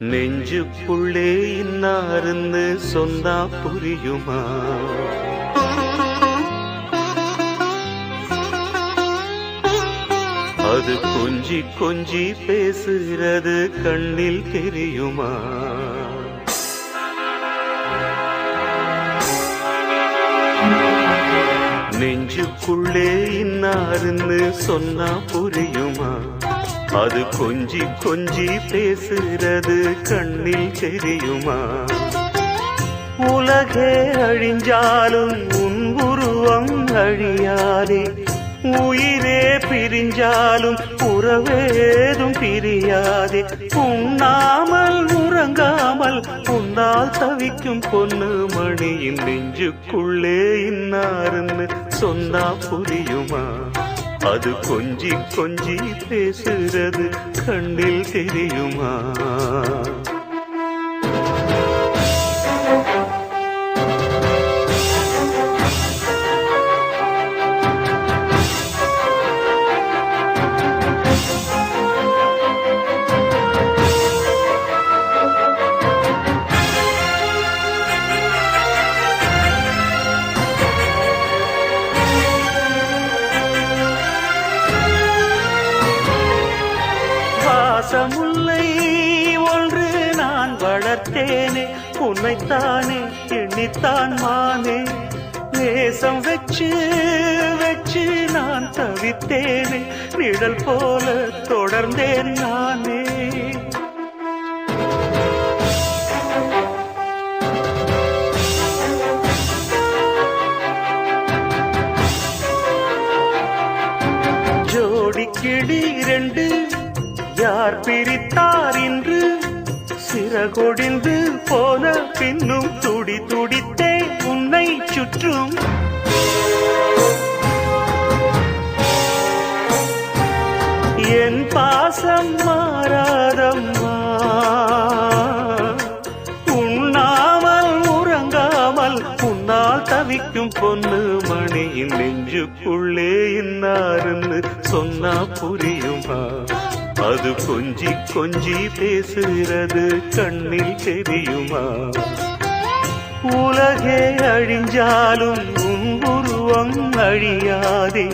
நெஞ்சுக்குள்ளே இன்னாருன்னு சொன்னா புரியுமா? அது கொஞ்சி கொஞ்சி பேசுகிறது கண்ணில் தெரியுமா? நெஞ்சுக்குள்ளே இன்னாருன்னு சொன்னா புரியுமா? அது கொஞ்சி கொஞ்சி பேசுகிறது கண்ணில் தெரியுமா? உலகே அழிஞ்சாலும் உன் உருவம் அழியாதே, உயிரே பிரிஞ்சாலும் உறவேதும் பிரியாதே. உண்ணாமல் உறங்காமல் உன்னால் தவிக்கும் பொண்ணு மணியின் நெஞ்சுக்குள்ளே இன்னாருன்னு சொன்னா புரியுமா? அது கொஞ்சி கொஞ்சி பேசுறது கண்ணில் தெரியுமா? பாசமுல்லை ஒன்று நான் வளர்த்தேனே, உன்னைத்தானே எண்ணித்தான் மானே. நேசம் வச்சு வச்சு நான் தவித்தேனே, நிழல் போல தொடர்ந்தேன் நானே. ஜோடி கிளி ரெண்டு யார் பிரித்தார் இன்று? சிறகொடிந்து போன பின்னும் துடி துடித்தே உன்னை சுற்றும். என் பாசம் மாறாதம்மா, உண்ணாமல் உறங்காமல் உன்னால் தவிக்கும் பொண்ணு மணியின் நெஞ்சுக்குள்ளே இன்னாருன்னு சொன்னா புரியுமா? அது கொஞ்சி கொஞ்சி பேசுகிறது கண்ணில் தெரியுமா? உலகே அழிஞ்சாலும் உன் உருவம் அழியாதே,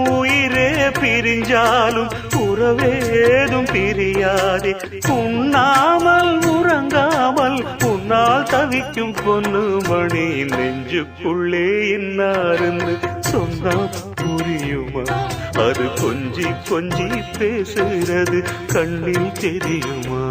உயிரே பிரிஞ்சாலும் உறவேதும் பிரியாதே. உண்ணாமல் உறங்காமல் உன்னால் தவிக்கும் பொண்ணு மணி நெஞ்சுக்குள்ளே இன்னாருன்னு சொன்னா புரியுமா? அது கொஞ்சி கொஞ்சி பேசுகிறது கண்ணில் தெரியுமா?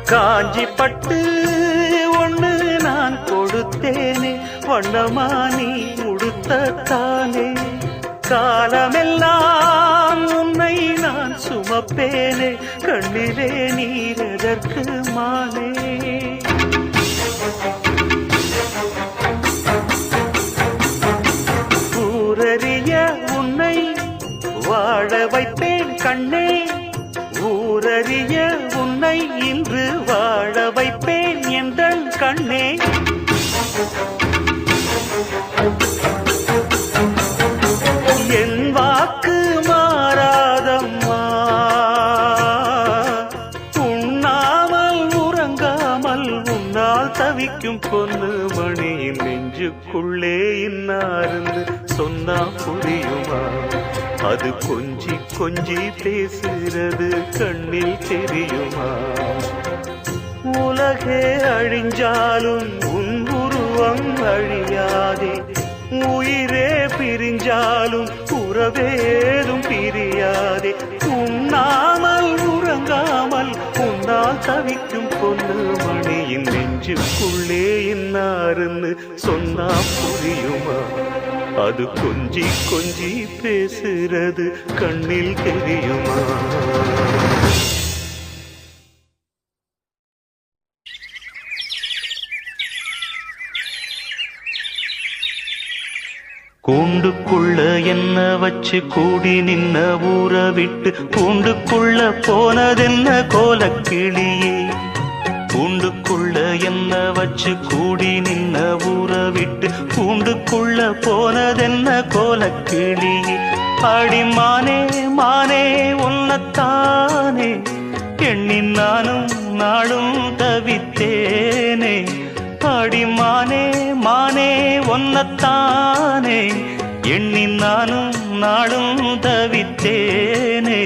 காஞ்சி பட்டு ஒண்ணு நான் கொடுத்தேனே, வண்ணமா நீ உடுத்தத்தானே. காலமெல்லாம் உன்னை நான் சுமப்பேனே, கண்ணிலே நீரெதற்கு மானே. ஊரறிய உன்னை வாழ வைப்பேன் கண்ணே, ஊரறிய உன்னை இன்று வாழ வைப்பேன் எந்தன் கண்ணே. என் வாக்கு மாறாதம்மா, உண்ணாமல் உறங்காமல் உன்னால் தவிக்கும் பொண்ணு மணியின் நெஞ்சுக்குள்ளே இன்னாருன்னு சொன்னா புரியுமா? அது கொஞ்சி கொஞ்சி பேசுகிறது கண்ணில் தெரியுமா? உலகே அழிஞ்சாலும் உன் உருவம் அழியாதே, உயிரே பிரிஞ்சாலும் உறவேதும் பிரியாதே. உண்ணாமல் உறங்காமல் உன்னால் தவிக்கும் பொண்ணு மணியின் நெஞ்சுக்குள்ளே இன்னாருன்னு சொன்னா புரியுமா? அது கொஞ்சி கொஞ்சி பேசுறது கண்ணில் தெரியுமா? கூண்டுக்குள்ள என்ன வச்சு கூடி நின்ன ஊற விட்டு கூண்டுக்குள்ள போனதென்ன கோலக்கிளியே? கூண்டுக்குள்ள என்ன வச்சு கூடி நின்ன ஊற விட்டு கூண்டுக்குள்ள போனதென்ன கோலக்கிளியே? அடிமானே மானே உன்னத்தானே எண்ணி நானும் நாளும் தவித்தேனே. அடிமானே மானே ஒன்னத்தானே எண்ணி நானும் நாளும் தவித்தேனே.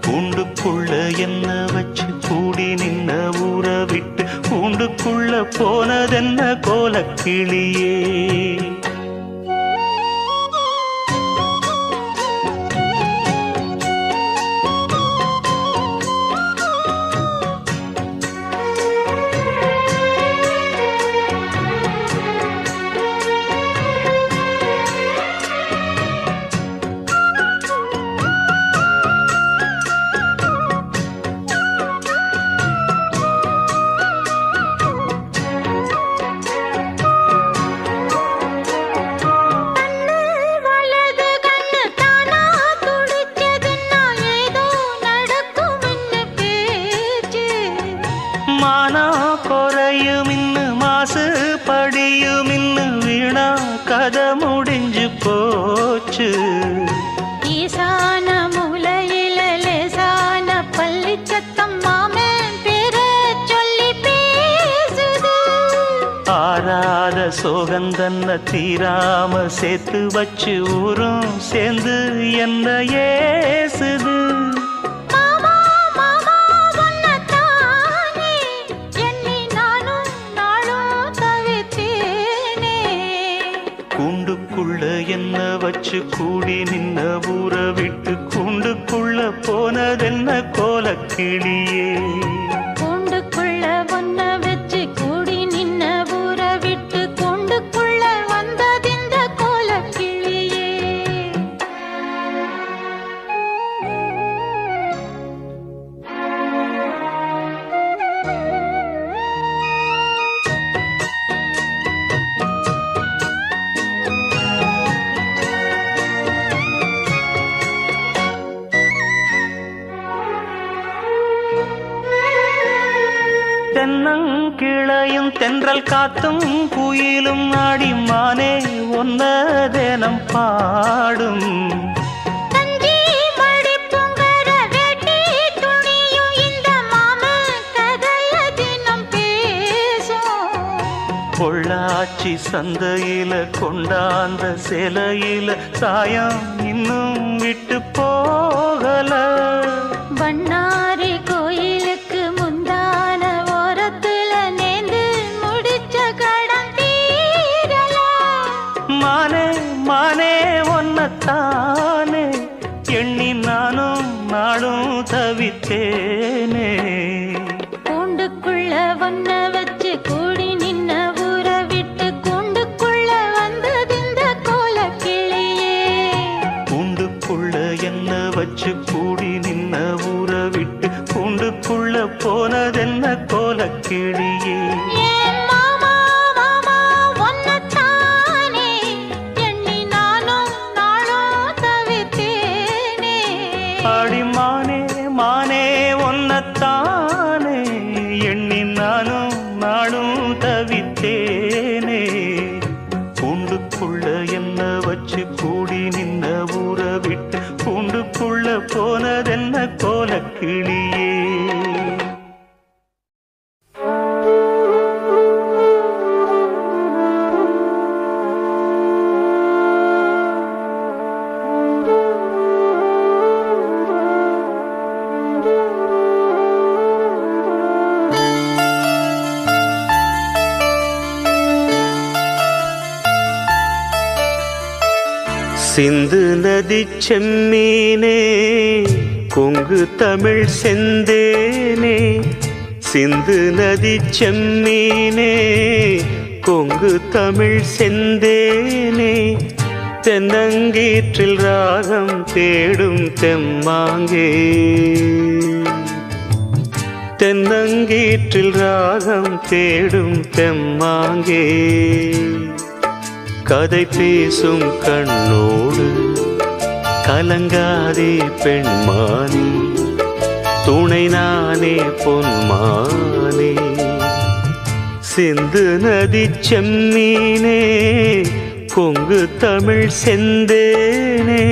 கூண்டுக்குள்ள என்ன வச்சு கூடி நின்ன ஊற விட்டு கூண்டுக்குள்ள போனதென்ன கோலக்கிளியே? மானா குறையும் இன்னு மாசு படியும் இன்னு வீணா கதை முடிஞ்சு போச்சு. ஈசான மூலையில லேசான பள்ளி சத்தம் மாமன் பேர சொல்லி பேசுது. ஆறாத சோகந்தன்ன தீராம சேர்த்து வச்சு ஊரும் சேர்ந்து என்ன ஏசுது. கூண்டுக்குள்ள என்ன வச்சு கூடி நின்ன ஊற விட்டு கூண்டுக்குள்ள போனதென்ன கோலக்கிளியே? கூண்டுக்குள்ள ஒன்ன வச்சு கூடி நின்ன ஊற விட்டு கூண்டுக்குள்ள வந்ததிந்த கோலக்கிளியே. தென்னங்கிளையும் தென்றல் காத்தும் குயிலும் ஆடிமானே ஒன்ன தேனம் பாடும். தஞ்சி மடி பொங்கர வேட்டி துணியும் இந்த மாமன் கதைய தினம் பேசும். பொள்ளாச்சி சந்தையில கொண்டாந்த சிலையில சாயம் இன்னும் விட்டு போகல. பண்ணாரி கோயிலுக்கு முந்தான ஓரத்துல நேர்ந்து முடிச்ச கடன் தீரலாம். மானே மானே ஒன்னத்தானே எண்ணி நானும் நாளும் தவித்தேனே. கூண்டுக்குள்ள ஒன்ன வச்சு கூடி நின்ன ஊற விட்டு கூண்டுக்குள்ள வந்ததிந்த கோலக்கிளியே. கூண்டுக்குள்ள என்ன வச்சு கூடி நின்ன ஊற விட்டு கூண்டுக்குள்ள போனதென்ன கோலக்கிளியே? ஏன் மாமா மாமா ஒன்னத்தானே எண்ணி நானும் நாளும் தவித்தேனே. அடிமானே மானே ஒன்னத்தானே எண்ணி நானும் நாளும் தவித்தேனே. கூண்டுக்குள்ள என்ன வச்சு கூடி நின்ன ஊற விட்டு கூண்டுக்குள்ள போனதென்ன கோலக்கிளியே? சிந்து நதி செம்மீனே கொங்கு தமிழ் செந்தேனே. சிந்து நதி செம்மீனே கொங்கு தமிழ் செந்தேனே தென்னங்கீற்றில் ராகம் தேடும் தெம்மாங்கே தென்னங்கீற்றில் ராகம் தேடும் தெம்மாங்கே கதை பேசும் கண்ணோடு கலங்காதே பெண்மானே துணை நானே பொன்மானே சிந்து நதி செம்மீனே கொங்கு தமிழ் செந்தேனே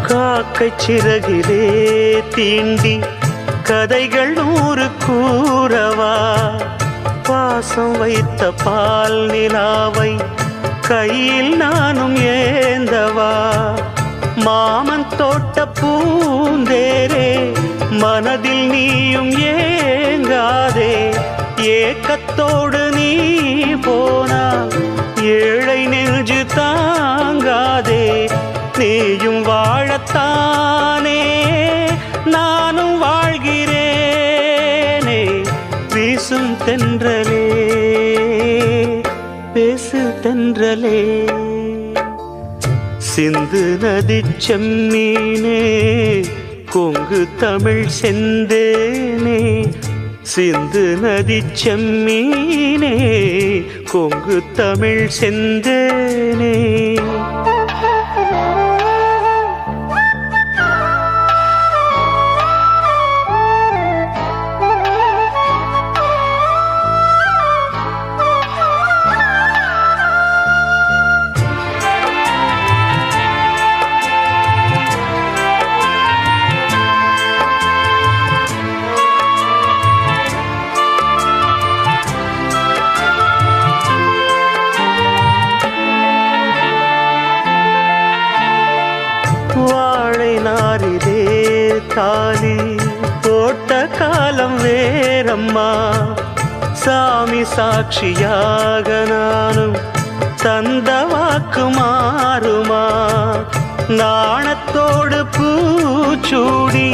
காக்கை சிறகிலே தீண்டி கதைகள் 100 கூறவா பாசம் வைத்த பால் நிலாவை கையில் நானும் ஏந்தவா மாமன் தோட்ட பூந்தேரே மனதில் நீயும் ஏங்காதே ஏக்கத்தோடு நீ போனா ஏழை நெஞ்சு தாங்காதே நீயும் வாழத்தானே நானும் வாழ்கிறேனே வீசும் தென்றலே பேசு தென்றலே சிந்து நதி செம்மீனே கொங்கு தமிழ் செந்தேனே சிந்து நதி செம்மீனே கொங்கு தமிழ் செந்தேனே வாழை நாரிலே தாலி போட்ட காலம் வேறம்மா சாமி சாட்சியாக நானும் தந்த வாக்கு மாறுமா நாணத்தோடு பூச்சூடி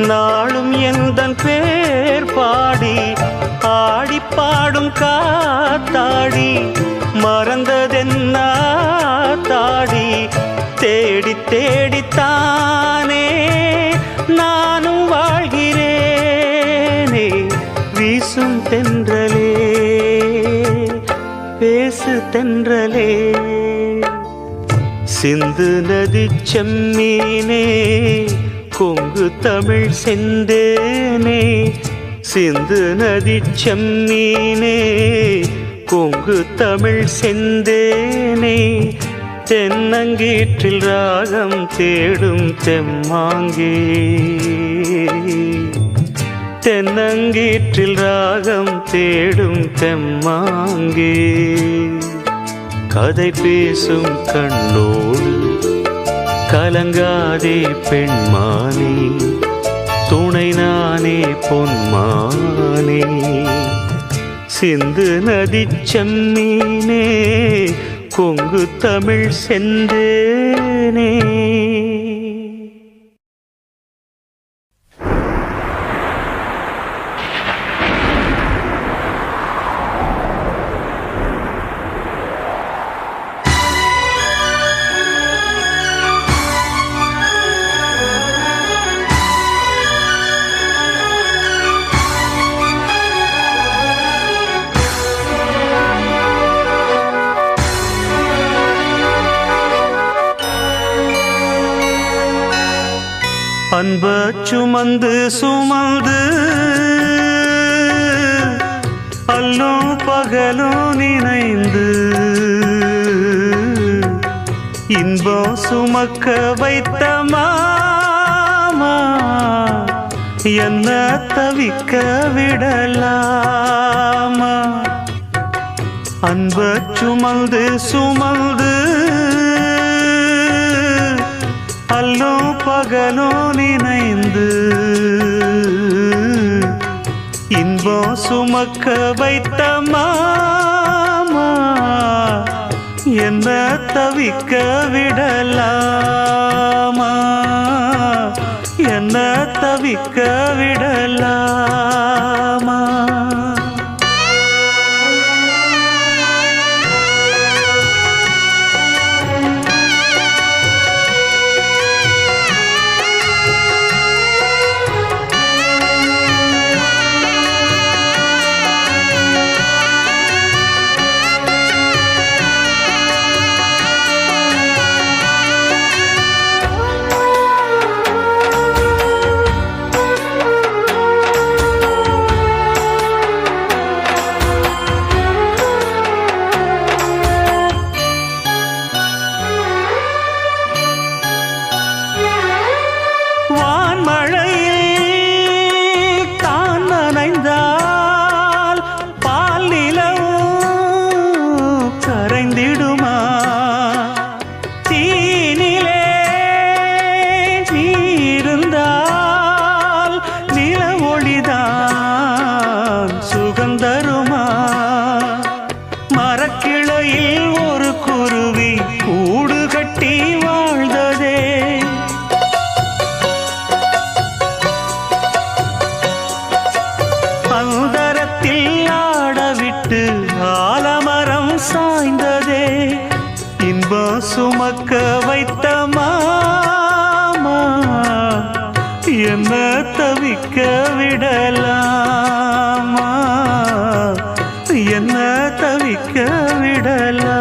நாளும் எந்தன் பேர் பாடி ஆடி பாடும் காத்தாடி மறந்ததென்ன தாடி தேடி தேடித்தானே நானும் வாழ்கிறேனே வீசும் தென்றலே பேசு தென்றலே சிந்து நதி செம்மீனே கொங்கு தமிழ் செந்தேனே சிந்து நதி செம்மீனே கொங்கு தமிழ் செந்தேனே தென்னங்கீற்றில் ராகம் தேடும் தெம்மாங்கே தென்னங்கீற்றில் ராகம் தேடும் தெம்மாங்கே கதை பேசும் கண்ணோடு கலங்காதே பெண்மானே துணை நானே பொன்மானே சிந்து நதி செம்மீனே கொங்கு தமிழ் செந்தேனே அன்ப சுமந்து சுமந்து அல்லும் பகலும் நினைந்து இன்பம் சுமக்க வைத்த மாமா என்ன தவிக்க விடலாமா? அன்ப சுமந்து சுமந்து அல்லும் பகலும் நினைந்து இன்பம் சுமக்க வைத்த மாமா என்ன தவிக்க விடலாமா? என்ன தவிக்க விடலாமா? சுமக்க வைத்த மாமா என்ன தவிக்க விடலாமா? என்ன தவிக்க விடலாமா?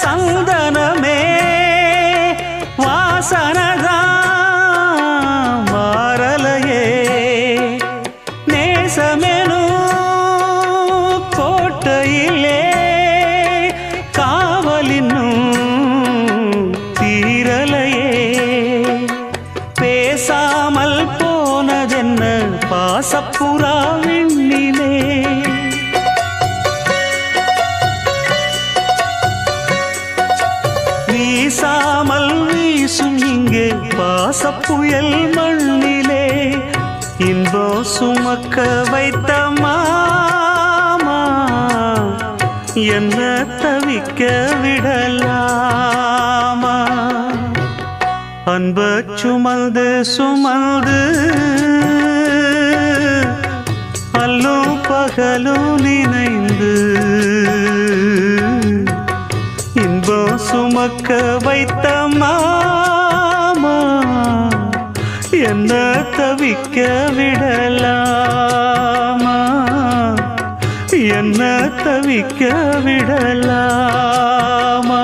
சந்தனமே வாசனதான் மாறலையே நேசமெனும் கோட்டையிலே காவலின்னும் தீரலையே பேசாமல் போனதென்ன பாசப்புறா விண்ணிலே வீசாமல் வீசும் இங்கே பாசப்புயல் மண்ணிலே இன்பம் சுமக்க வைத்த மாமா என்ன தவிக்க விடலாமா? அன்ப சுமந்து சுமந்து அல்லும் பகலும் நினைந்து இன்பம் சுமக்க வைத்த மாமா என்ன தவிக்க விடலாமா? என்ன தவிக்க விடலாமா?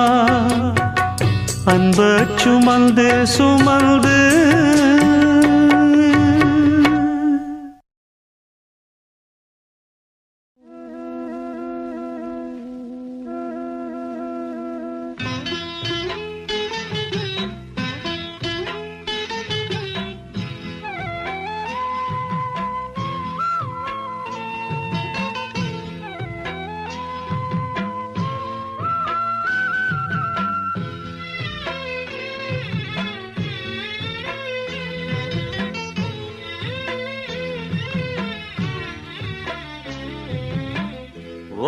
அன்ப சுமந்து சுமந்து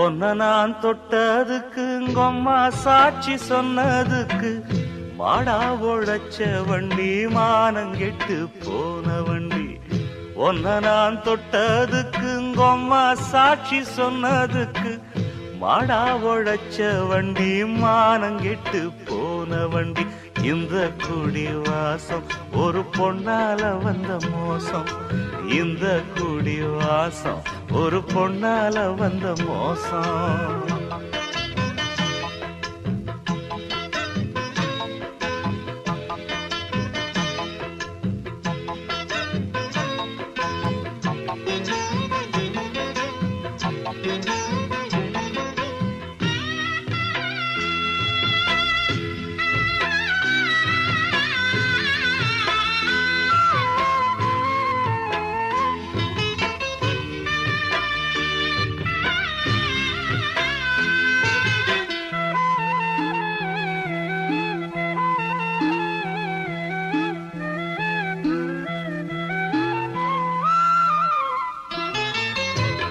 ஒன்ன நான் தொட்டதுக்கு உங்கம்மா சாட்சி சொன்னதுக்கு மாடா உழைச்ச வண்டி மானங்கெட்டு போன வண்டி ஒன்ன நான் தொட்டதுக்கு உங்கம்மா சாட்சி சொன்னதுக்கு மாடா உழைச்ச வண்டி மானங்கெட்டு போன வண்டி இந்த குடி வாசம் ஒரு பொன்னால வந்த மோசம் இந்த குடி வாசம் ஒரு பொன்னால வந்த மோசம்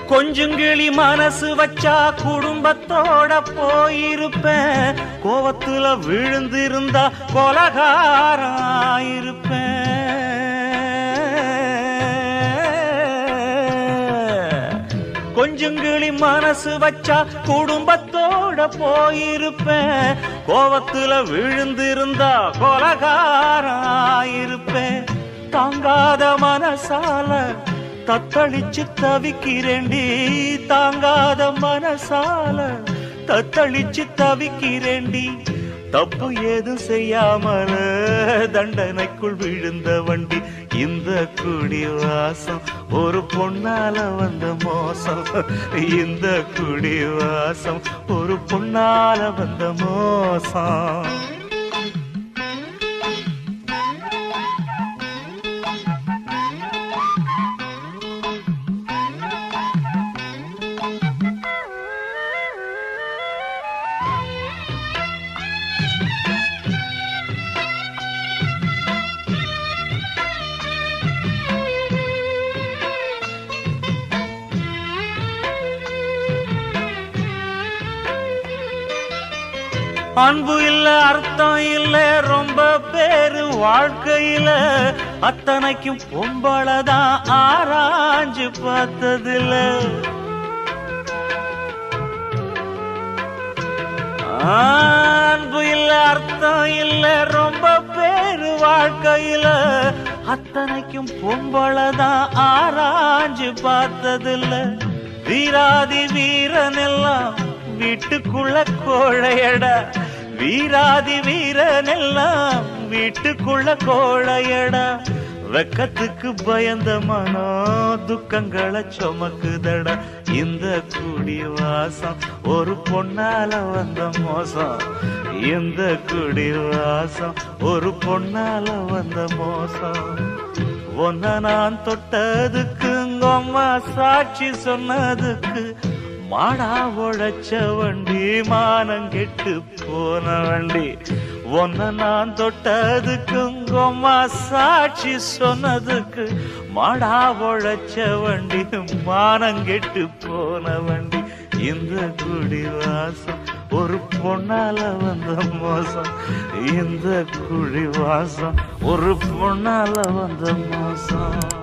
கொஞ்சங்கிளி மனசு வச்சா குடும்பத்தோட போயிருப்பேன் கோவத்துல விழுந்திருந்தா கொலகாராயிருப்பேன் கொஞ்சங்கிளி மனசு வச்சா குடும்பத்தோட போயிருப்பேன் கோவத்துல விழுந்திருந்தா கொலகாராயிருப்பேன் தாங்காத மனசால தத்தளிச்சு தவிக்கிறேண்டி தாங்காத மனசால தத்தளிச்சு தவிக்கிறேண்டி தப்பு ஏதும் செய்யாமல தண்டனைக்குள் விழுந்த வண்டி இந்த குடி வாசம் ஒரு பொன்னால வந்த மோசம் இந்த குடி வாசம் ஒரு பொன்னால வந்த மோசம் அன்பு இல்ல அர்த்தம் இல்ல ரொம்ப பேரு வாழ்க்கையில அத்தனைக்கும் பொம்பளதான் ஆராய்ஞ்சு பார்த்ததில்ல அன்பு இல்ல அர்த்தம் இல்ல ரொம்ப பேரு வாழ்க்கையில அத்தனைக்கும் பொம்பளதான் ஆராய்ஞ்சு பார்த்ததில்ல வீராதி வீரன் எல்லாம் வீட்டுக்குள்ள கோழையடா வீராதி வீரன் எல்லாம் வீட்டுக்குள்ள கோழையடா வெக்கத்துக்கு பயந்த மனோ துக்கங்களை சுமக்குதடா இந்த குடி வாசம் ஒரு பொன்னால வந்த மோசம் இந்த குடி வாசம் ஒரு பொன்னால வந்த மோசம் ஒன்ன நான் தொட்டதுக்கு உங்கம்மா சாட்சி சொன்னதுக்கு மாடா உழைச்ச வண்டி மானங்கெட்டு போன வண்டி ஒன்ன நான் தொட்டதுக்கு உங்கம்மா சாட்சி சொன்னதுக்கு மாடா உழைச்ச வண்டி மானங்கெட்டு போன வண்டி இந்த குடி வாசம் ஒரு பொன்னால வந்த மோசம் இந்த குடி வாசம் ஒரு பொன்னால வந்த மோசம்